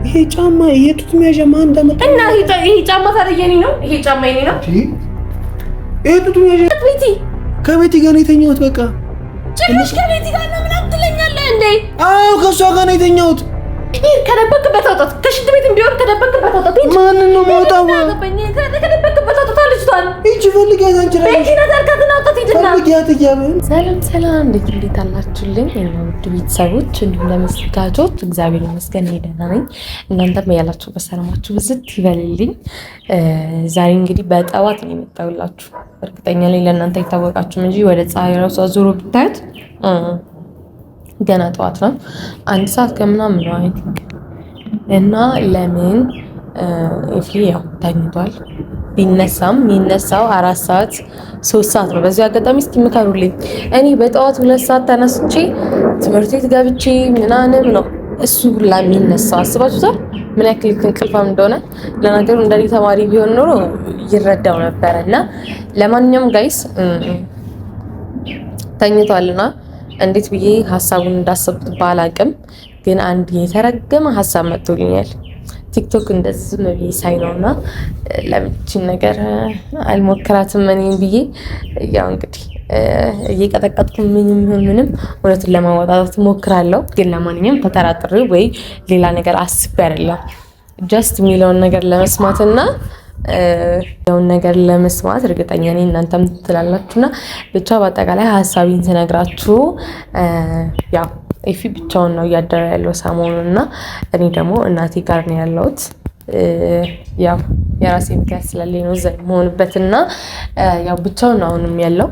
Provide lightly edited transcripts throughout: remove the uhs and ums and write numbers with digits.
ይሄ ጫማ የጡት መያዣ ማን እንደመጣ እና ይሄ ጫማ ታዲያ የኔ ነው። ይሄ ጫማ የኔ ነው። ይሄ ጡት መያዣ ከቤቲ ጋር ነው የተኛሁት። በቃ ጭራሽ ከቤቲ ጋር ነው ምናምን ትለኛለህ እንዴ? አዎ ከሷ ጋር ነው የተኛሁት። ከደበቅበት አውጣት። ከሽንት ቤት ቢሆን ከደበቅበት አውጣት። ማንን ነው የማውጣው? ከደበቅበት አውጣት። ልጅቷን እቺ ፈልጊያት አንቺ ራስሽ ቤቲና ታርካትና አውጣት። ይድና ፈልጊያት እያበን ሰላም እንዴት አላችሁልኝ? ውድ ቤተሰቦች እንዲሁም ለመስጋጆች እግዚአብሔር ይመስገን ደህና ነኝ። እናንተም ያላችሁ በሰላማችሁ ብዝት ይበልልኝ። ዛሬ እንግዲህ በጠዋት ነው የመጣሁላችሁ። እርግጠኛ ነኝ ለእናንተ ይታወቃችሁ እንጂ ወደ ፀሐይ ራሱ አዙሮ ብታዩት ገና ጠዋት ነው። 1 ሰዓት ከምናምን ነው አይ ቲንክ። እና ለምን እፊ ያው ተኝቷል። ቢነሳም የሚነሳው 4 ሰዓት 3 ሰዓት ነው። በዚህ አጋጣሚ እስኪ ምከሩልኝ። እኔ በጠዋት 2 ሰዓት ተነስቼ ትምህርት ቤት ገብቼ ምናምን ነው እሱ ሁላ የሚነሳው። አስባችሁታል ምን ያክል እንቅልፋም እንደሆነ? ለነገሩ እንደኔ ተማሪ ቢሆን ኖሮ ይረዳው ነበር። እና ለማንኛውም ጋይስ ተኝቷልና እንዴት ብዬ ሀሳቡን እንዳሰብኩት ባላቅም ግን አንድ የተረገመ ሀሳብ መጥቶልኛል። ቲክቶክ እንደዚህ ነው ሳይ ነውና ለምንችን ነገር አልሞክራትም እኔን ብዬ ያው እንግዲህ እየቀጠቀጥኩ ምንም እውነቱን ለማወጣት ሞክራለሁ። ግን ለማንኛውም ተጠራጥሬ ወይ ሌላ ነገር አስቤ አይደለም ጀስት የሚለውን ነገር ለመስማትና ያው ነገር ለመስማት እርግጠኛ ነኝ እናንተም ትላላችሁና ብቻ በአጠቃላይ ሀሳቤን ስነግራችሁ ያው ኤፊ ብቻውን ነው እያደረ ያለው ሰሞኑንና እኔ ደግሞ እናቴ ጋር ነው ያለሁት። ያው የራሴ ምክንያት ስላለኝ ነው እዛ የምሆንበትና ያው ብቻውን አሁንም ያለው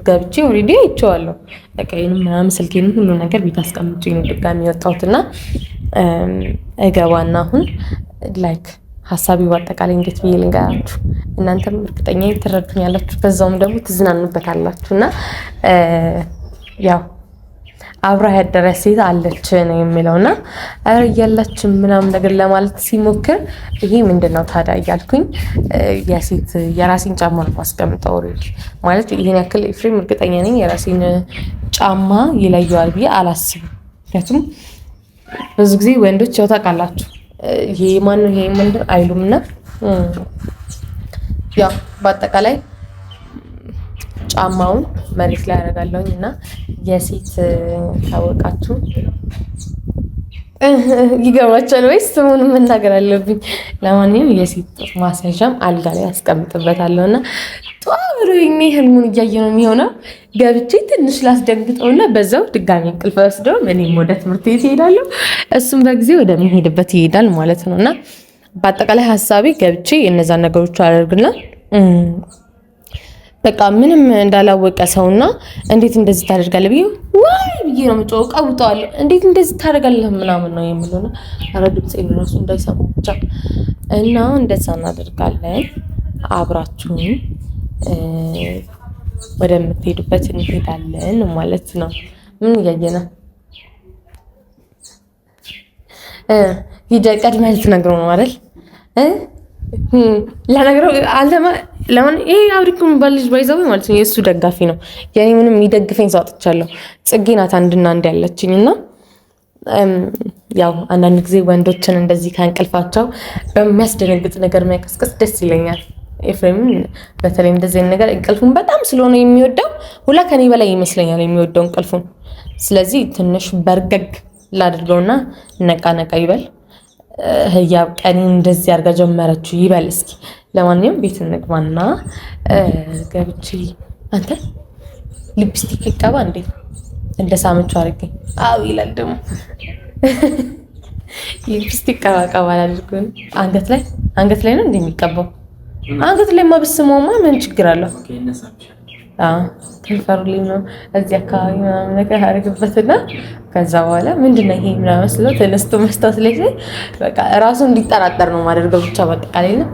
ገብቼ ኦልሬዲ አይቼዋለሁ። በቃይንም ምናምን ስልኬን ሁሉ ነገር ቤት አስቀምጬ ነው ድጋሚ የወጣሁትና እገባና አሁን ላይክ ሀሳቢ በአጠቃላይ እንዴት ብዬ ልንገራችሁ። እናንተም እርግጠኛ ትረዱኛላችሁ፣ በዛውም ደግሞ ትዝናኑበታላችሁና ያው አብራ ያደረ ሴት አለች ነው የሚለውና አረ እያላችሁ ምናምን ነገር ለማለት ሲሞክር ይሄ ምንድነው ታዲያ እያልኩኝ የሴት የራሴን ጫማ ነው ማስቀምጠው ማለት ይሄን ያክል ኤፍሬም እርግጠኛ ነኝ የራሴን ጫማ ይለየዋል ብዬ አላስብም። ምክንያቱም ብዙ ጊዜ ወንዶች ያው ታውቃላችሁ ይሄ ማን ነው ይሄ ምንድን አይሉምና ያው በአጠቃላይ ጫማውን መሬት ላይ አደርጋለሁኝና የሴት ታወቃችሁ ይገባቻል ወይስ ስሙን መናገር አለብኝ? ለማንኛውም የሴት ማስያዣም አልጋ ላይ አስቀምጥበታለሁና ጧብሩኝ ህልሙን እያየ ነው የሚሆነው። ገብቼ ትንሽ ላስደንግጠውና በዛው ድጋሚ እንቅልፍ ወስደው እኔም ወደ ትምህርት ቤት እሄዳለሁ፣ እሱም በጊዜ ወደሚሄድበት ይሄዳል ማለት ነውና በአጠቃላይ ሀሳቤ ገብቼ እነዛን ነገሮች አደርግና በቃ ምንም እንዳላወቀ ሰውና እንዴት እንደዚህ ታደርጋለህ ብዬ ወይ ብዬ ነው የምጮኸው። ቀውጠዋለሁ እንዴት እንደዚህ ታደርጋለህ ምናምን ነው የምለውና ኧረ ድምፄን እራሱ እንዳይሰሙ ብቻ እና እንደዛ እናደርጋለን። አብራችሁን ወደምትሄዱበት እንሄዳለን ማለት ነው። ምን እያየህ ነው? ቀድመህ ልትነግረው ነው አይደል? ለነገሩ ለማን ይሄ አብሪኩም ባልጅ ባይዘው ማለት ነው የሱ ደጋፊ ነው። ያኔ ምንም የሚደግፈኝ ሰው አጥቻለሁ። ጽጌ ናት አንድና አንድ ያለችኝና ያው አንዳንድ ጊዜ ወንዶችን እንደዚህ ከእንቅልፋቸው በሚያስደነግጥ ነገር ማይቀስቀስ ደስ ይለኛል። ኤፍሬም በተለይ እንደዚህ ነገር እንቅልፉን በጣም ስለሆነ የሚወደው ሁላ ከኔ በላይ ይመስለኛል የሚወደው እንቅልፉን። ስለዚህ ትንሽ በርገግ ላድርገውና ነቃ ይበል። ህያብ ቀን እንደዚህ አድርጋ ጀመረችው ይበል እስኪ። ለማንኛውም ቤት እንግባና ገብቼ አንተ ሊፕስቲክ ይቀባ እንዴ እንደ ሳምንቱ አድርገኝ። አው ይላል ደግሞ ሊፕስቲክ ቀባ አድርገን አንገት ላይ ነው እንደሚቀባው። አንገት ላይ ማብስመውማ ምን ችግር አለው? ከንፈሩልኝ ነው እዚህ አካባቢ ምናምን ነገር አደረግበትና ከዛ በኋላ ምንድነው ይሄ ምናምን ስለው ተነስቶ መስታወት ላይ በቃ ራሱ እንዲጠራጠር ነው ማደርገው ብቻ በቃ ነው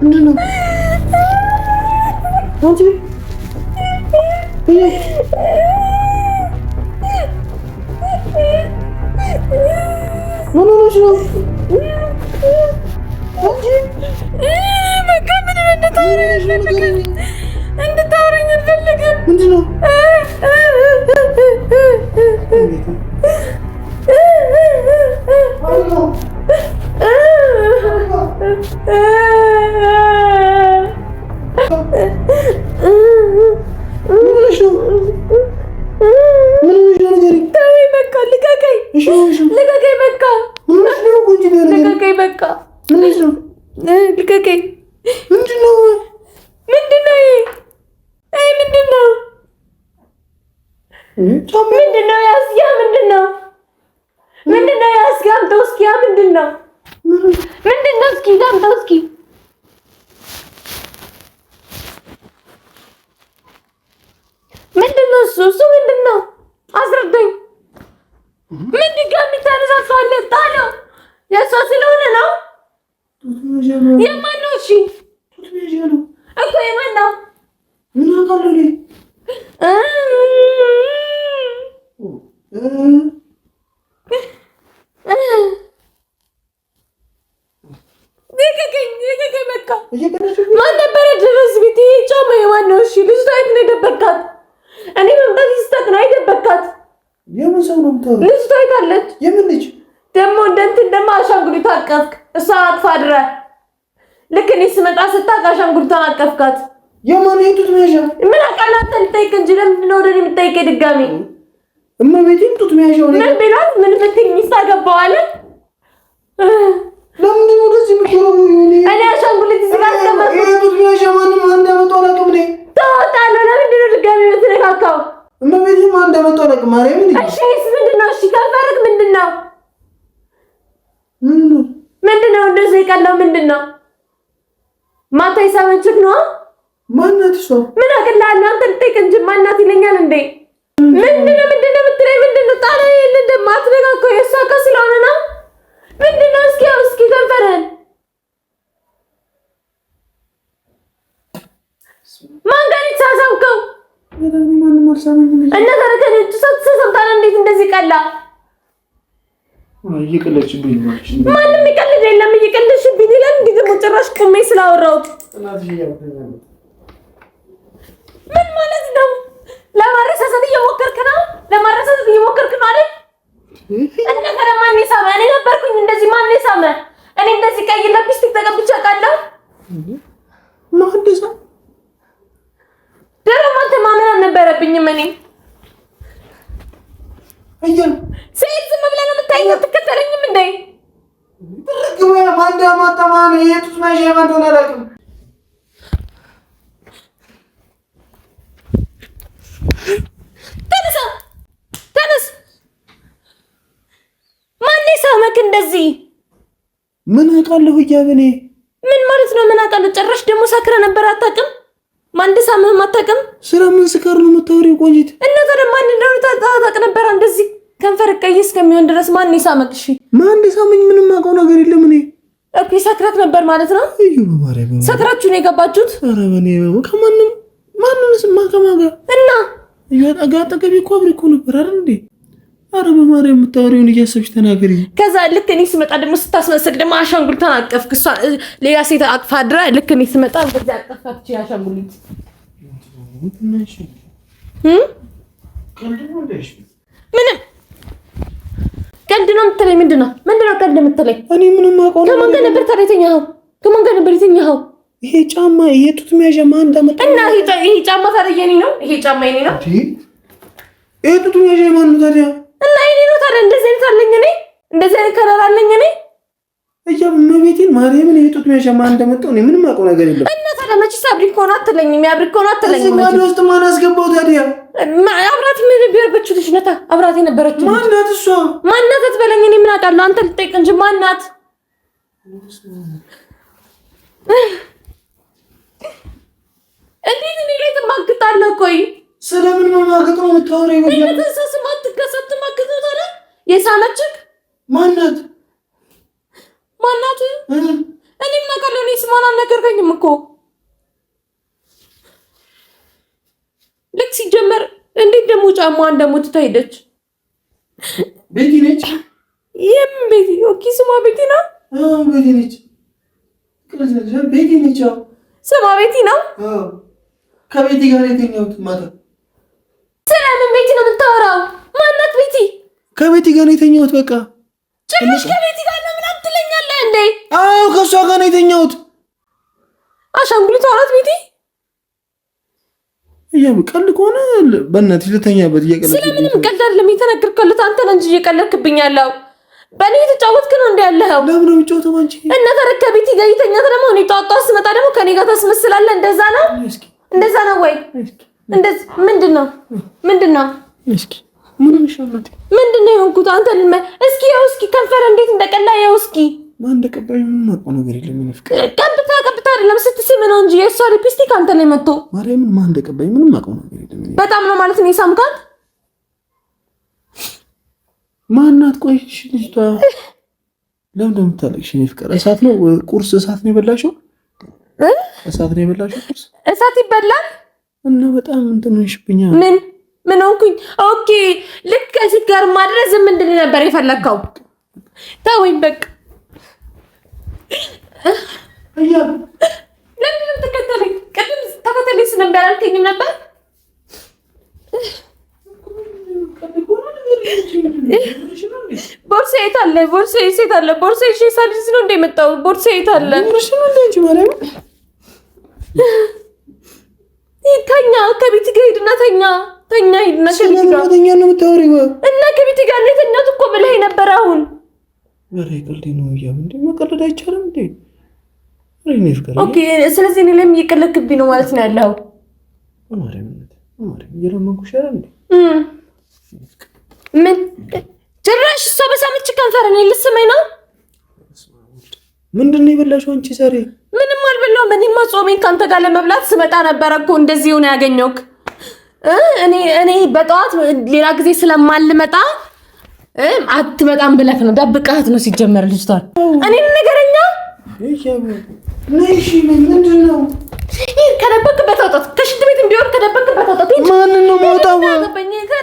ምንድን ነው አንቺ? ምን ሆነሽ ነው አንቺ? በቃ ምንም እንድታወሪኝ አልፈልግም። ምንድን ነው እሱ ምንድን ነው? አስረዳኝ። ምን ድጋሚ ታነሳሳለህ? ጣለው የእሷ ስለሆነ ነው። የማን ነው? እሺ እኮ የማን ነው? ምን አውቃለሁ እኔ ማን ነበረ ድረስ ቤት? ጫማ የማን ነው? እሺ ልጅቷ የት ነው የደበቃት? እኔ መምጣት ይስተክ ነው አይደበቃት። የምን ሰው ነው የምታወራው? ልጅቷ የት አለች? የምን ልጅ ደግሞ እንትን ደግሞ አሻንጉሊት አቀፍክ። እሷ አቅፋ አድረ ልክ እኔ ስመጣ ስታውቅ አሻንጉሊቷን አቀፍካት። የማን ጡት መያዣ? ምን አቃላተ ልጠይቅ እንጂ ለምንድን ነው ወደ እኔ የምጠይቀኝ ድጋሚ? እመቤቴን ጡት መያዣው ነው። ምን ቢላት ምን ብትኝ ሚስት አገባዋለ? ለምን ነው እንደዚህ የምትሆነው? እኔ አሻንጉሊት ስላስቀመጥኩ ጡት መያዣ ማንም አንዳመጣው አላውቅም እኔ ታወጣለህ። ለምንድን ነው ድጋሚ የምትነካካው? እመቤቴን አንዳመጣው አላውቅም። ማርያም ልጅ እሺ ምንድን ነው? እሺ ካልፈረክ ምንድን ነው? ምንድን ነው እንደዚህ የቀለው? ምንድን ነው? ማታ የሳመችክ ነው? ማናት እሷ? ምን አቅልላለሁ? አንተ ልጠይቅ እንጂ ማናት ይለኛል እንዴ? ምንድን ነው የምትለኝ? ምንድን ነው ጣላ እንደማትነካከው የእሷ እኮ ስለሆነ ነው። ምንድን ነው? እስኪ ከንፈርህን ማን ጋር የተሳሳምከው? ማንም አልሳመኝም። እና ታረከኝ ተሳሳምታለህ። እንዴት እንደዚህ ቀላ? እየቀለድሽብኝ ነው። ማንም ይቀልድ የለም። እየቀለድሽብኝ ይላል። እንዴ ደግሞ ጭራሽ ቁሜ ስላወራሁት ምን ማለት ነው? ለማረሳሳት እየሞከርክ ነው። ለማረሳሳት እየሞከርክ ነው አይደል? እና ታዲያ ማን የሳመ? እኔ ነበርኩኝ እንደዚህ። ማን የሳመ? እኔ እንደዚህ ቀይ ሊፕስቲክ ተቀብቼ አውቃለሁ? ማህደሳ ደግሞ አንተ ማመን አልነበረብኝም። እኔ አየን ሰይድ ዝም ብለህ ነው የምታየው? አትከተለኝም እንዴ? ትርግበ ማንዳ ማጣማን የቱስ ማሽ የማንዶና አላውቅም። ተነስ። ማን የሳመክ እንደዚህ? ምን አውቃለሁ እያበኔ ምን ማለት ነው? ምን አውቃለሁ? ጭራሽ ደግሞ ሰክረህ ነበር። አታውቅም? ማን እንደሳመህም አታውቅም? ስራ ምን ስካር ነው የምታወሪው? ቆንጂት እና ታዲያ ማን እንደሆነ ታውቅ ነበር? እንደዚህ ከንፈር ቀይ እስከሚሆን ድረስ ማን የሳመክ? እሺ ማን እንደሳመኝ ምንም አውቀው ነገር የለም። እኔ እኮ ሰክረህ ነበር ማለት ነው። እዩ በማርያም ሰክራችሁ ነው የገባችሁት? ኧረ በኔ ከማንም ማንንስ ማከማጋ እና አጠገቤ እኮ አብሬ እኮ ነበር አይደል እንዴ? ኧረ በማርያም የምታወሪውን እያሰብሽ ተናገሪ። ከዛ ልክ እኔ ስመጣ ደግሞ ስታስመስል ደግሞ አሻንጉሊቷን አቀፍክ። እሷ ሌላ ሴት አቅፋ አድራ ልክ እኔ ስመጣ በዛ አቀፋች አሻንጉሊት። ምንም ቀልድ ነው የምትለኝ? ምንድን ነው ቀልድ የምትለኝ? እኔ ምንም አውቀው ነው። ከማን ጋር ነበር ታዲያ የተኛኸው? ከማን ጋር ነበር የተኛኸው? ይሄ ጫማ ይሄ ጡት መያዣ ማን እንዳመጣ እና ይሄ ጫማ ታዲያ የኔ ነው? ይሄ ጫማ የኔ ነው? ይሄ ጡት መያዣ ማን ነው ታዲያ? እና የኔ ነው ታዲያ? እንደዚህ አይነት አለኝ እኔ? እንደዚህ አይነት ከለር አለኝ እኔ? እመቤቴን ማርያምን ይሄ ጡት መያዣ ማን እንዳመጣው እኔ ምንም አውቀው ነገር የለም። እና ታዲያ መችስ አብሪክ ሆነ አትለኝም? ያብሪክ ሆነ አትለኝም? እዚህ ማን ውስጥ ማን አስገባው ታዲያ? አብራት ምን ቢያርበችው ልጅ ነታ? አብራት የነበረችው ማናት እሷ? ማናት አትበለኝ። እኔ ምን አውቃለሁ? አንተ ልጠይቅ እንጂ ማናት? እንዴት እኔ ላይ ትማግጣለህ? ቆይ ስለምን መማገጥ ነው የምታወሪው? ተንሰስም አትከሰት ትማግጥ ነው ታዲያ? የሳመችክ ማናት? እኔ ምን አውቃለሁ? እኔ ስሟን አልነገርከኝም እኮ። ልክ ሲጀመር እንዴት ደግሞ ጫማዋን ደግሞ ትታይደች? ቤቲ ነች። ይሄም ቤቲ ኦኬ፣ ስሟ ቤቲ ነው። ቤቲ ነች። ቤቲ ነች። ስሟ ቤቲ ነው። ከቤቲ ጋር የተኛሁት ማታ። ስለምን ቤቲ ነው የምታወራው? ማናት ቤቲ? ከቤቲ ጋር የተኛሁት በቃ። ጭራሽ ከቤቲ ጋር ነው ምናምን ትለኛለህ እንዴ? አዎ ከሷ ጋር ነው የተኛሁት። አሻንጉሊቷ ናት ቤቲ። ቀልድ ከሆነ በእናትሽ ልተኛበት። ስለምንም ቀልድ አይደለም የተናገርኩት። አንተ ነህ እንጂ እየቀለድክብኝ ያለው። በእኔ የተጫወትክ ነው እንደ ያለኸው። ለምን ነው የምትጫወተው አንቺ? እና ታዲያ ከቤቲ ጋር የተኛት ደግሞ እኔ ጠዋት ስመጣ ደግሞ ከኔ ጋር ታስመስላለህ። እንደዛ ነው እንደዛ ነው ወይ? እንደዚህ ምንድነው? እስኪ ምን ይሻላል? ምንድነው የሆንኩት? አንተ እስኪ ያው እስኪ ከንፈር እንዴት እንደቀላ ያው እስኪ። ማን እንደቀባኝ ምን ማውቀው ነገር የለም። ምን ፍቅር ቀብታ አይደለም ስትስም ነው እንጂ የእሷ ሊፕስቲክ አንተ ላይ መጥቶ ማርያምን ማን እንደቀባኝ ምንም ማውቀው ነገር የለም። በጣም ነው ማለት ነው የሳምካት። ማናት? ቆይሽ ልጅቷ ለምን እንደምታለቅሽ ነው ፍቅር? እሳት ነው ቁርስ፣ እሳት ነው የበላሽው? እሳት ነው የበላሽው ቁርስ? እሳት ይበላል እና በጣም እንትን ነሽብኛ። ምን ሆንኩኝ? ኦኬ ልክ ከዚህ ጋር ማድረስ ምንድን ነበር የፈለከው? ተወኝ በቃ። ለምን ተከተለኝ? ቅድም ተከተለኝ ስለነበር አልከኝም ነበር? ቦርሳ የት አለ? ቦርሳ የት አለ? ቦርሳ ሳልይዝ ነው እንደመጣው። ቦርሳ የት አለ? ተኛ ከቤት ጋር ሂድና ተኛ ሂድና እና ከቤት ጋር ነው የተኛሁት እኮ ብለህ ነበር። አሁን ወሬ ቀልድ ነው እንዴ? መቀለድ አይቻልም እንዴ? ኦኬ ስለዚህ እኔ ለምን እየቀለድክብኝ ነው ማለት ነው ያለው? ምን ጭራሽ እሷ በሳመች ከንፈር እኔ ልስመኝ ነው? ምንድን ነው የበላሽው አንቺ ዛሬ? ምንም አልበላሁም። እኔማ ጾሜን ከአንተ ጋር ለመብላት ስመጣ ነበረ እኮ እንደዚህ ሆነ ያገኘሁክ። እኔ በጠዋት ሌላ ጊዜ ስለማልመጣ አትመጣም ብለህ ነው ደብቀሃት ነው ሲጀመር ልጅቷን። እኔን ነገረኛ ነይሽ ምንድን ነው? ከደበቅበት አውጣት። ከሽንት ቤት ቢሆን ከደበቅበት አውጣት። ማንን ነው የማወጣው?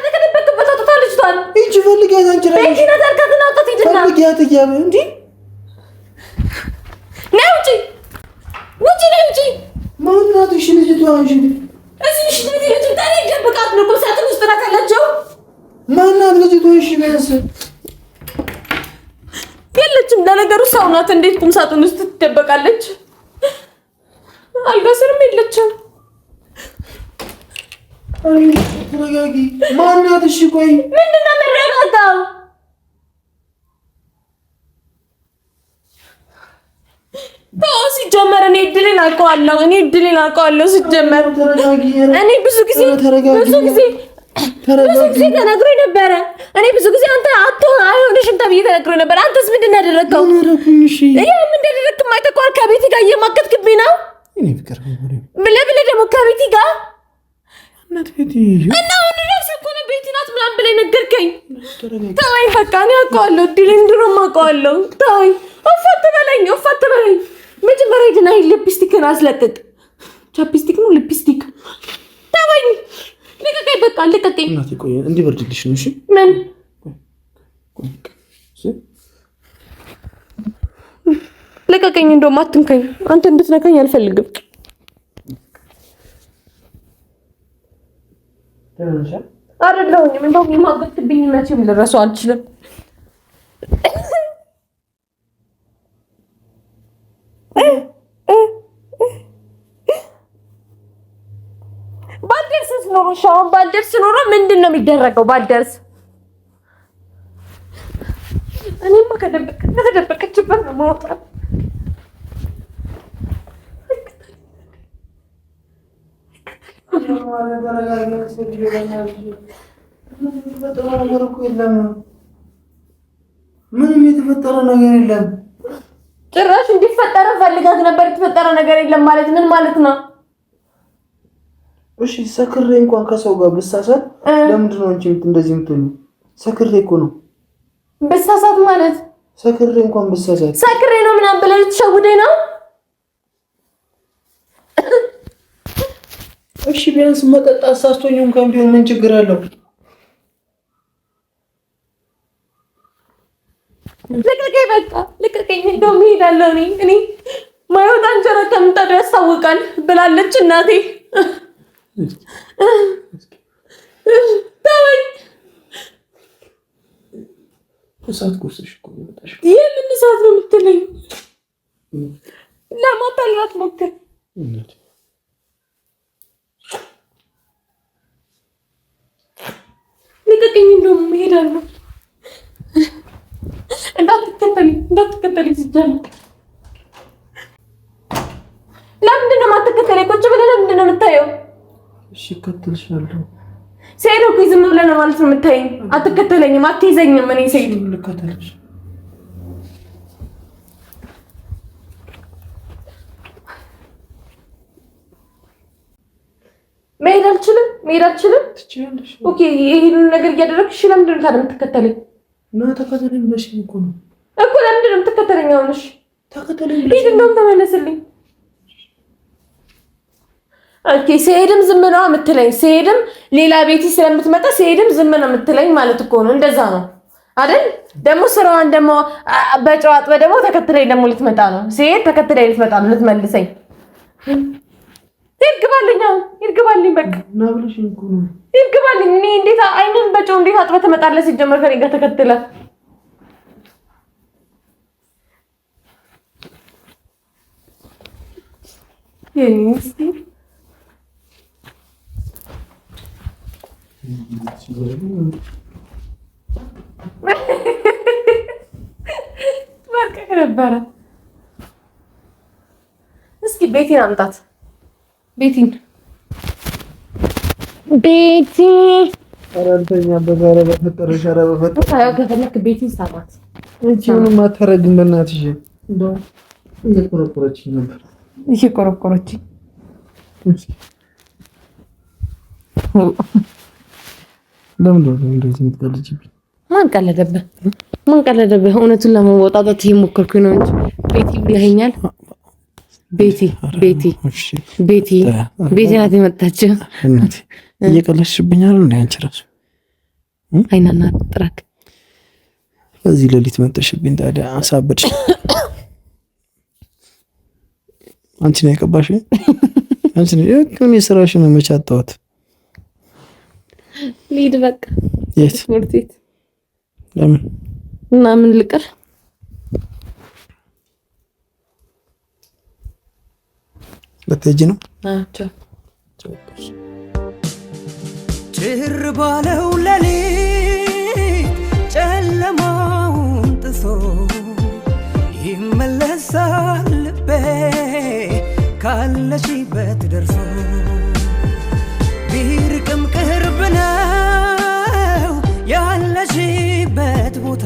ከደበቅበት አውጣት ልጅቷን። እቺ ፈልጊያት አንቺ ላይ ቤት ነዘርከትና አውጣት። ሂድና ፈልጊያት እያለ እንዴ ነይ ውጪ ነይ ውጪ። ማናት? እሺ ልጅቷ አንቺ እዚህ ሽንት ቤት ልጅ ታዲያ ደብቃት ነው ቁምሳጥን ውስጥ ናት ያለችው። ማናት ልጅቷ? እሺ ቢያንስ የለችም። ለነገሩ ሰው ናት። እንዴት ቁምሳጥን ውስጥ ትደበቃለች? አልጋ ስርም የለችም። አይ ተረጋጊ። ማናት? እሺ ቆይ ምንድን ነው የምረጋጋው? ሲጀመር እኔ እድሌን አውቀዋለሁ። ሲጀመር እኔ ብዙ ጊዜ ተነግሮኝ ነበረ። እኔ ብዙ ጊዜ አንተ አይሆንሽም ተብዬ ተነግሮኝ ነበር። አንተስ ምንድን ነው ያደረግከው? ምን እንዳደረግክ የማይተቋር ከቤቲ ጋር እየማከትክብኝ ነው ብለህ ደግሞ ከቤቲ ጋር እና አሁን እራሱ እኮ ነው ቤቲ ናት ምናምን ብለህ ነገርከኝ። ተወኝ በቃ እኔ አውቀዋለሁ። እድሌን ድሮም አውቀዋለሁ። ተወኝ። እፋት በለኝ። መጀመሪያ ሂድና ሊፕስቲክን አስለቅቅ። ቻፕስቲክ ነው ሊፕስቲክ። ተወኝ። ልቀቀኝ በቃ ልቀቀኝ። እናቴ ቆይ እንዲበርድልሽ ነው። እሺ ምን ልቀቀኝ። እንደውም አትንከኝ። አንተ እንድትነካኝ አልፈልግም። አይደለሁኝም። እንደውም የማገጥብኝ መቼም ልረሳው አልችልም። ባልደርስ ኖሮ ምንድን ነው የሚደረገው? ባልደርስ እኔማ ከተደበቀችበት ነው ማውጣት። ምንም የተፈጠረ ነገር የለም። ጭራሽ እንዲፈጠረ ፈልጋት ነበር። የተፈጠረ ነገር የለም ማለት ምን ማለት ነው? እሺ ሰክሬ እንኳን ከሰው ጋር ብሳሳት ለምንድን ነው አንቺ እንደዚህ የምትሆኚው? ሰክሬ እኮ ነው። ብሳሳት ማለት ሰክሬ እንኳን ብሳሳት ሰክሬ ነው ምናምን ብለህ ልትሸውደኝ ነው? እሺ ቢያንስ መጠጣት ሳስቶኝ እንኳን ቢሆን ምን ችግር አለው? ልቀቀኝ፣ በቃ ልቀቀኝ። እንደውም እሄዳለሁ እኔ ማይወጣ እንጀራ ከምጣዱ ያስታውቃል ብላለች እናቴ። ተወኝ። እሳት ጎርሰሽ እኮ ነው የመጣሽ። የምን እሳት ነው የምትለኝ? ለማጣላት ሞክር። ልቀቀኝ፣ እንደውም እሄዳለሁ። እንዳትከተለኝ ሲጀምር። ለምንድን ነው የማትከተለኝ? ቁጭ ብለህ ለምንድን ነው የምታየው? እሺ እከተልሻለሁ። ስሄድ እኮ ዝም ብለህ ነው ማለት ነው የምታየኝ። አትከተለኝም፣ አትይዘኝም። እኔ ስሄድ ልከተልሽ። መሄድ አልችልም። ትችያለሽ። ኦኬ፣ ይሄን ነገር እያደረግሽ ለምንድን ነው ታዲያ የምትከተለኝ? እና ተከተለኝ ብለሽኝ እኮ ነው። ለምንድን ነው የምትከተለኝ? አሁንሽ ተከተለኝ ብለሽኝ። ሂድ፣ እንደውም ተመለስልኝ። ኦኬ፣ ስሄድም ዝም ነው የምትለኝ። ስሄድም ሌላ ቤቲ ስለምትመጣ ስሄድም ዝም ነው የምትለኝ ማለት እኮ ነው። እንደዛ ነው አይደል? ደግሞ ስራዋን ደግሞ በጨዋጥ ደግሞ ተከትለኝ ደግሞ ልትመጣ ነው። ስሄድ ተከትለኝ ልትመጣ ነው፣ ልትመልሰኝ። ይርግባልኝ፣ በቃ እና ብለሽኝ እኮ ነው። ይርግባልኝ። እኔ እንዴት አይንን በጨው እንዴት አጥበህ ትመጣለህ? ሲጀመር ከኔ ጋር ተከትለህ የኒስቲ ማርቀቅ ነበረ። እስኪ ቤቲን አምጣት። ቤቲ ኧረ አልተኛበት። ኧረ በፈጠረሽ፣ ኧረ በፈጠረሽ። ከፈለክ ቤቲን ሳማት። ምንም አታረግም። በእናትሽ እንደው እየቆረቆረችኝ ነበር። ለምንድን ነው እንደዚህ የምትቀልጂብኝ? ማን ቀለደብህ? እውነቱን ለመወጣጣት እየሞከርኩኝ ነው እንጂ ቤቲ ብለኸኛል። ቤቲ ናት የመጣችው። እየቀለድሽብኛል እንደ አንቺ እራሱ አይናና ጥራክ በዚህ ሌሊት መጥተሽብኝ ታዲያ አሳበድሽ። አንቺ ነው የቀባሽ። አንቺ ነው የስራሽን መቼ አጣሁት። ልሂድ በቃ። የት? ትምህርት ቤት። ለምን? እና ምን ልቀር? ልትሄጂ ነው? አዎ። ጭር ባለው ሌሊት ጨለማውን ጥሶ ይመለሳል ልቤ ካለሽበት ደርሶ ቢርቅም ቅርብ ነው ያለሽበት ቦታ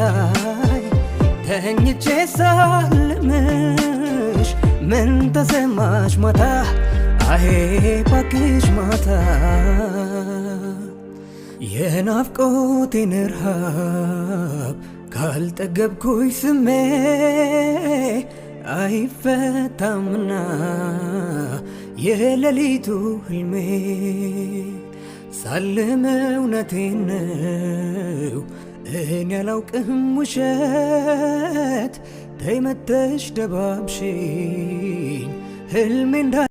ተኝቼ ሳልምሽ ምን ተሰማሽ ማታ? አሄ ባክሽ ማታ የናፍቆቴን ረሃብ ካልጠገብኩኝ ስሜ አይፈታምና የሌሊቱ ህልሜ ሳልም እውነቴን ነው እኔ ያላውቅም ውሸት ተይ መተሽ ደባብሽኝ ህልሜ